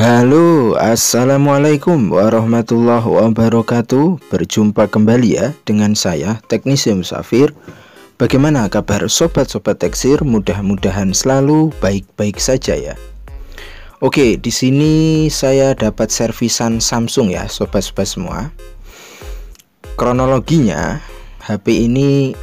Halo, assalamualaikum warahmatullahi wabarakatuh. Berjumpa kembali ya dengan saya Teknisi Musafir. Bagaimana kabar sobat-sobat Teksir? Mudah-mudahan selalu baik-baik saja ya. Oke, di sini saya dapat servisan Samsung ya, sobat-sobat semua. Kronologinya, HP ini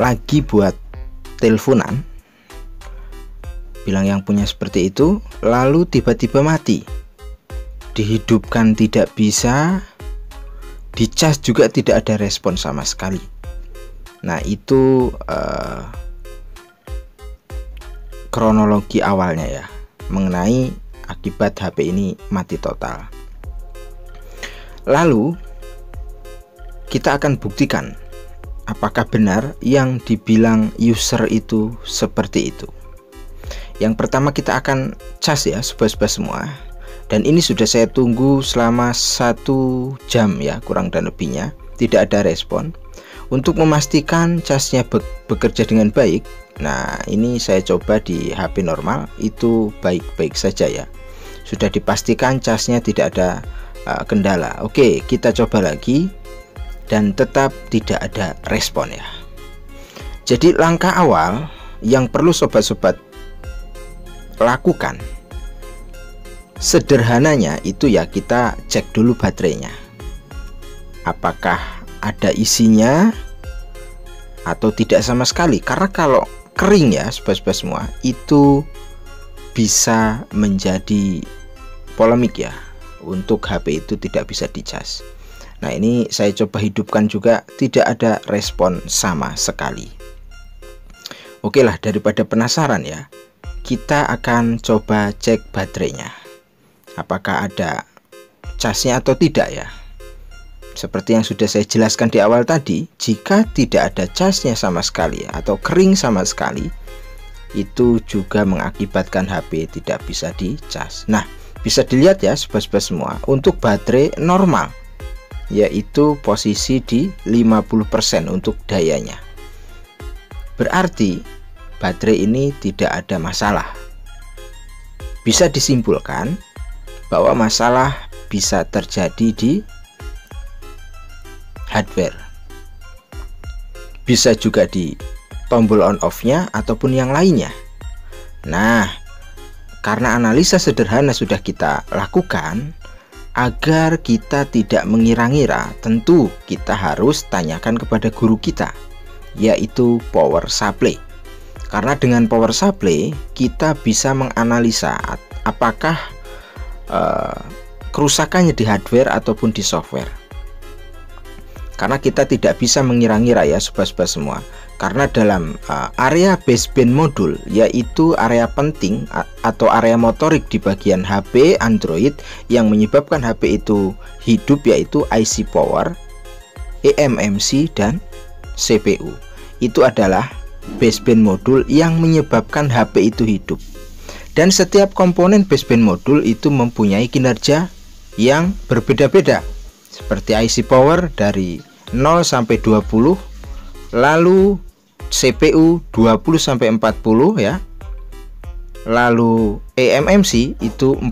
lagi buat teleponan. Bilang yang punya seperti itu, lalu tiba-tiba mati. Dihidupkan tidak bisa, dicas juga tidak ada respon sama sekali. Nah itu kronologi awalnya ya, mengenai akibat HP ini mati total. Lalu kita akan buktikan apakah benar yang dibilang user itu seperti itu. Yang pertama kita akan cas ya sobat-sobat semua. Dan ini sudah saya tunggu selama 1 jam ya, kurang dan lebihnya. Tidak ada respon. Untuk memastikan casnya bekerja dengan baik, nah ini saya coba di HP normal, itu baik-baik saja ya. Sudah dipastikan casnya tidak ada kendala. Oke, kita coba lagi. Dan tetap tidak ada respon ya. Jadi langkah awal yang perlu sobat-sobat lakukan sederhananya itu ya, kita cek dulu baterainya apakah ada isinya atau tidak sama sekali, karena kalau kering ya sobat-sobat semua itu bisa menjadi polemik ya, untuk HP itu tidak bisa dicas. Nah ini saya coba hidupkan juga, tidak ada respon sama sekali. Oke lah, daripada penasaran ya, kita akan coba cek baterainya apakah ada casnya atau tidak ya. Seperti yang sudah saya jelaskan di awal tadi, jika tidak ada casnya sama sekali atau kering sama sekali, itu juga mengakibatkan HP tidak bisa dicas. Nah bisa dilihat ya sobat-sobat semua, untuk baterai normal yaitu posisi di 50% untuk dayanya, berarti baterai ini tidak ada masalah. Bisa disimpulkan bahwa masalah bisa terjadi di hardware, bisa juga di tombol on off-nya ataupun yang lainnya. Nah, karena analisa sederhana sudah kita lakukan, agar kita tidak mengira-ngira, tentu kita harus tanyakan kepada guru kita, yaitu power supply. Karena dengan power supply kita bisa menganalisa apakah kerusakannya di hardware ataupun di software. Karena kita tidak bisa mengira-ngira ya sobat-sobat semua. Karena dalam area baseband modul, yaitu area penting atau area motorik di bagian HP Android yang menyebabkan HP itu hidup, yaitu IC power, eMMC, dan CPU. Itu adalah baseband modul yang menyebabkan HP itu hidup. Dan setiap komponen baseband modul itu mempunyai kinerja yang berbeda-beda. Seperti IC power dari 0 sampai 20, lalu CPU 20 sampai 40 ya. Lalu eMMC itu 40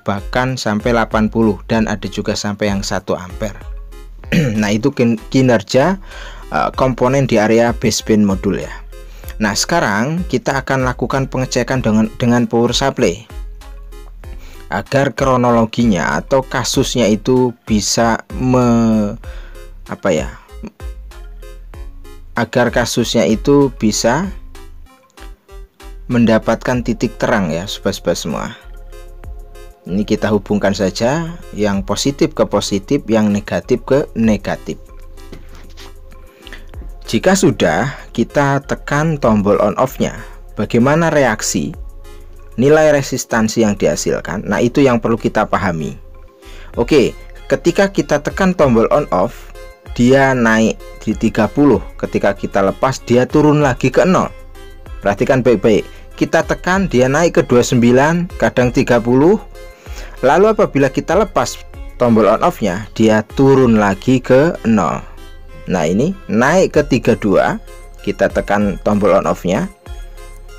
bahkan sampai 80, dan ada juga sampai yang 1 ampere. Nah itu kinerja komponen di area baseband modul ya. Nah sekarang kita akan lakukan pengecekan dengan power supply agar kronologinya atau kasusnya itu bisa agar kasusnya itu bisa mendapatkan titik terang ya sobat-sobat semua. Ini kita hubungkan saja yang positif ke positif, yang negatif ke negatif. Jika sudah, kita tekan tombol on off-nya. Bagaimana reaksi nilai resistansi yang dihasilkan? Nah itu yang perlu kita pahami. Oke, ketika kita tekan tombol on off, dia naik di 30. Ketika kita lepas, dia turun lagi ke 0. Perhatikan baik-baik. Kita tekan, dia naik ke 29, kadang 30. Lalu apabila kita lepas tombol on off-nya, dia turun lagi ke 0. Nah ini naik ke 32, kita tekan tombol on off-nya,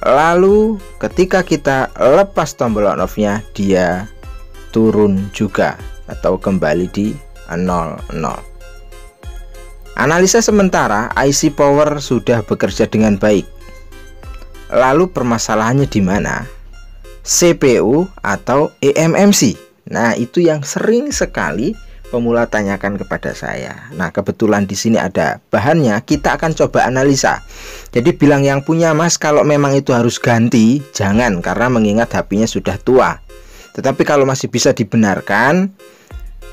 Lalu ketika kita lepas tombol on off-nya, dia turun juga atau kembali di 00. Analisa sementara IC power sudah bekerja dengan baik. Lalu permasalahannya di mana? CPU atau eMMC? Nah, itu yang sering sekali pemula tanyakan kepada saya. Nah, kebetulan di sini ada bahannya, kita akan coba analisa. Jadi bilang yang punya, Mas, kalau memang itu harus ganti, jangan, karena mengingat HP-nya sudah tua. Tetapi kalau masih bisa dibenarkan,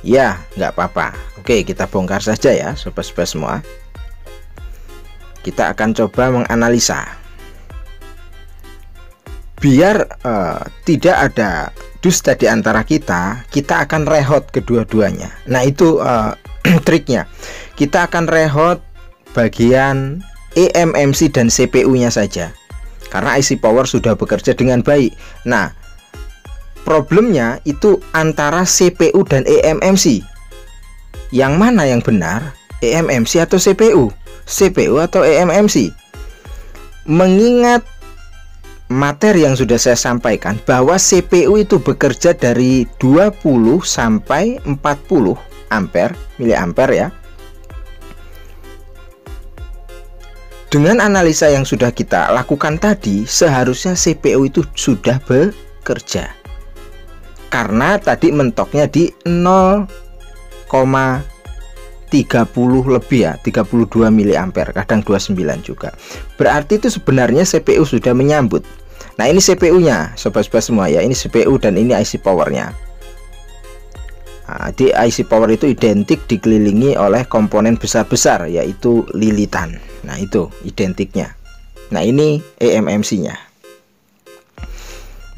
ya nggak apa-apa. Oke, kita bongkar saja ya, sobat-sobat semua. Kita akan coba menganalisa. Biar tidak ada dusta di antara kita akan rehot kedua-duanya. Nah, itu triknya. Kita akan rehot bagian eMMC dan CPU-nya saja, karena IC power sudah bekerja dengan baik. Nah, problemnya itu antara CPU dan eMMC. Yang mana yang benar? eMMC atau CPU? CPU atau eMMC? Mengingat materi yang sudah saya sampaikan bahwa CPU itu bekerja dari 20 sampai 40 miliampere ya. Dengan analisa yang sudah kita lakukan tadi, seharusnya CPU itu sudah bekerja. Karena tadi mentoknya di 0,30 lebih ya, 32 miliampere, kadang 29 juga. Berarti itu sebenarnya CPU sudah menyambut. Nah, ini CPU-nya, sobat-sobat semua ya. Ini CPU dan ini IC powernya. Nah, di IC power itu identik dikelilingi oleh komponen besar-besar, yaitu lilitan. Nah, itu identiknya. Nah, ini eMMC-nya.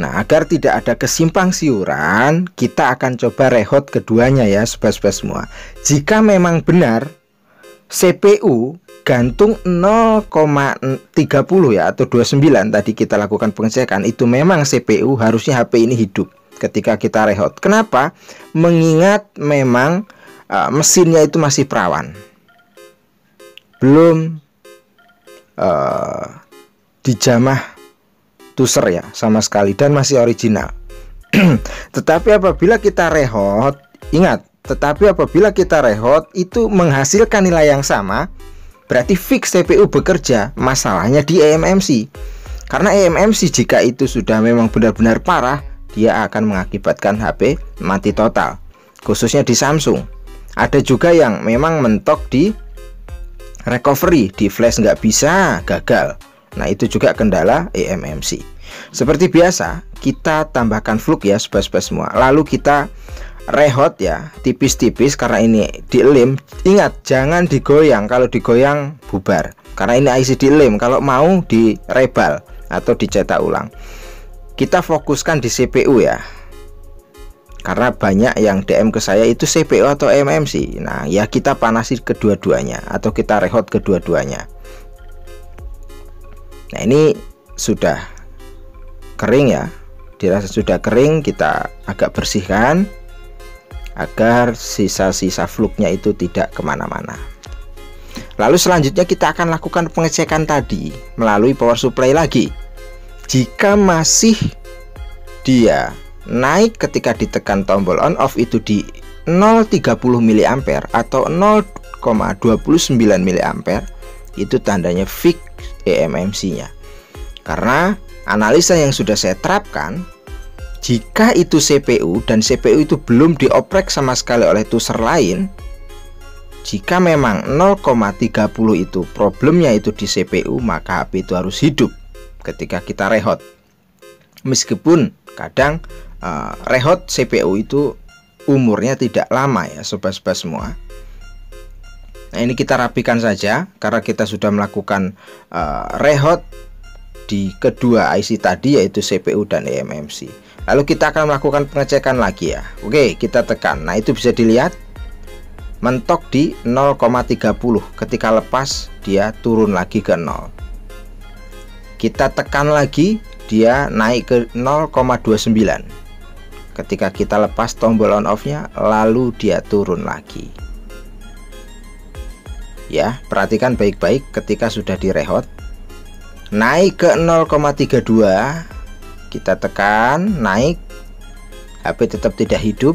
Nah, agar tidak ada kesimpang siuran, kita akan coba rehot keduanya ya, sobat-sobat semua. Jika memang benar CPU gantung 0,30 ya atau 29 tadi kita lakukan pengecekan, itu memang CPU, harusnya HP ini hidup ketika kita rehot. Kenapa? Mengingat memang mesinnya itu masih perawan, belum dijamah tuser ya sama sekali, dan masih original. Tetapi apabila kita rehot, ingat, itu menghasilkan nilai yang sama, berarti fix CPU bekerja. Masalahnya di eMMC. Karena eMMC jika itu sudah memang benar-benar parah, dia akan mengakibatkan HP mati total. Khususnya di Samsung. Ada juga yang memang mentok di recovery, di flash nggak bisa, gagal. Nah, itu juga kendala eMMC. Seperti biasa, kita tambahkan flux ya, sobat-sobat semua. Lalu kita rehot ya, tipis-tipis, karena ini dilem. Ingat, jangan digoyang. Kalau digoyang bubar, karena ini IC dilem. Kalau mau direbal atau dicetak ulang. Kita fokuskan di CPU ya, karena banyak yang DM ke saya itu CPU atau eMMC. Nah ya, kita panasi kedua-duanya atau kita rehot kedua-duanya. Nah, ini sudah kering ya, dirasa sudah kering. Kita agak bersihkan agar sisa-sisa fluknya itu tidak kemana-mana. Lalu selanjutnya kita akan lakukan pengecekan tadi melalui power supply lagi. Jika masih dia naik ketika ditekan tombol on off itu di 0,30 miliampere atau 0,29 miliampere, itu tandanya fix eMMC-nya. Karena analisa yang sudah saya terapkan, jika itu CPU dan CPU itu belum dioprek sama sekali oleh tuser lain, jika memang 0,30 itu problemnya itu di CPU, maka HP itu harus hidup ketika kita rehot. Meskipun kadang rehot CPU itu umurnya tidak lama ya, sobat-sobat semua. Nah, ini kita rapikan saja karena kita sudah melakukan rehot di kedua IC tadi, yaitu CPU dan eMMC. Lalu kita akan melakukan pengecekan lagi ya. Oke, kita tekan. Nah, itu bisa dilihat mentok di 0,30. Ketika lepas dia turun lagi ke 0. Kita tekan lagi, dia naik ke 0,29. Ketika kita lepas tombol on off-nya, lalu dia turun lagi. Ya, perhatikan baik-baik ketika sudah direhot. naik ke 0,32, kita tekan, naik, HP tetap tidak hidup.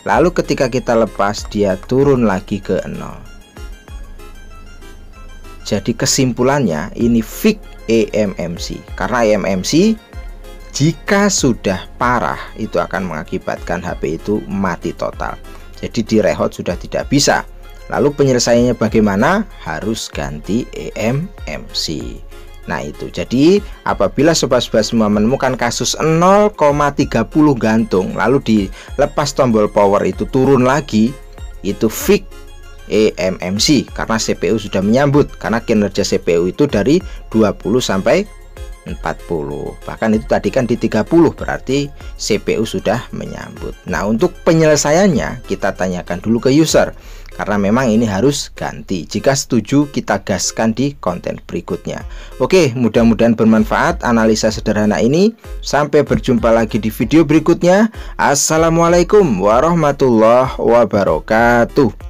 Lalu ketika kita lepas, dia turun lagi ke 0. Jadi kesimpulannya ini fix eMMC, karena eMMC jika sudah parah itu akan mengakibatkan HP itu mati total. Jadi di rehout sudah tidak bisa. Lalu penyelesaiannya bagaimana? Harus ganti eMMC. Nah itu, jadi apabila sobat-sobat semua menemukan kasus 0,30 gantung lalu dilepas tombol power itu turun lagi, itu fix eMMC karena CPU sudah menyambut, karena kinerja CPU itu dari 20 sampai 40, bahkan itu tadi kan di 30, berarti CPU sudah menyambut. Nah untuk penyelesaiannya kita tanyakan dulu ke user, karena memang ini harus ganti. Jika setuju kita gaskan di konten berikutnya. Oke, mudah-mudahan bermanfaat analisa sederhana ini. Sampai berjumpa lagi di video berikutnya. Assalamualaikum warahmatullahi wabarakatuh.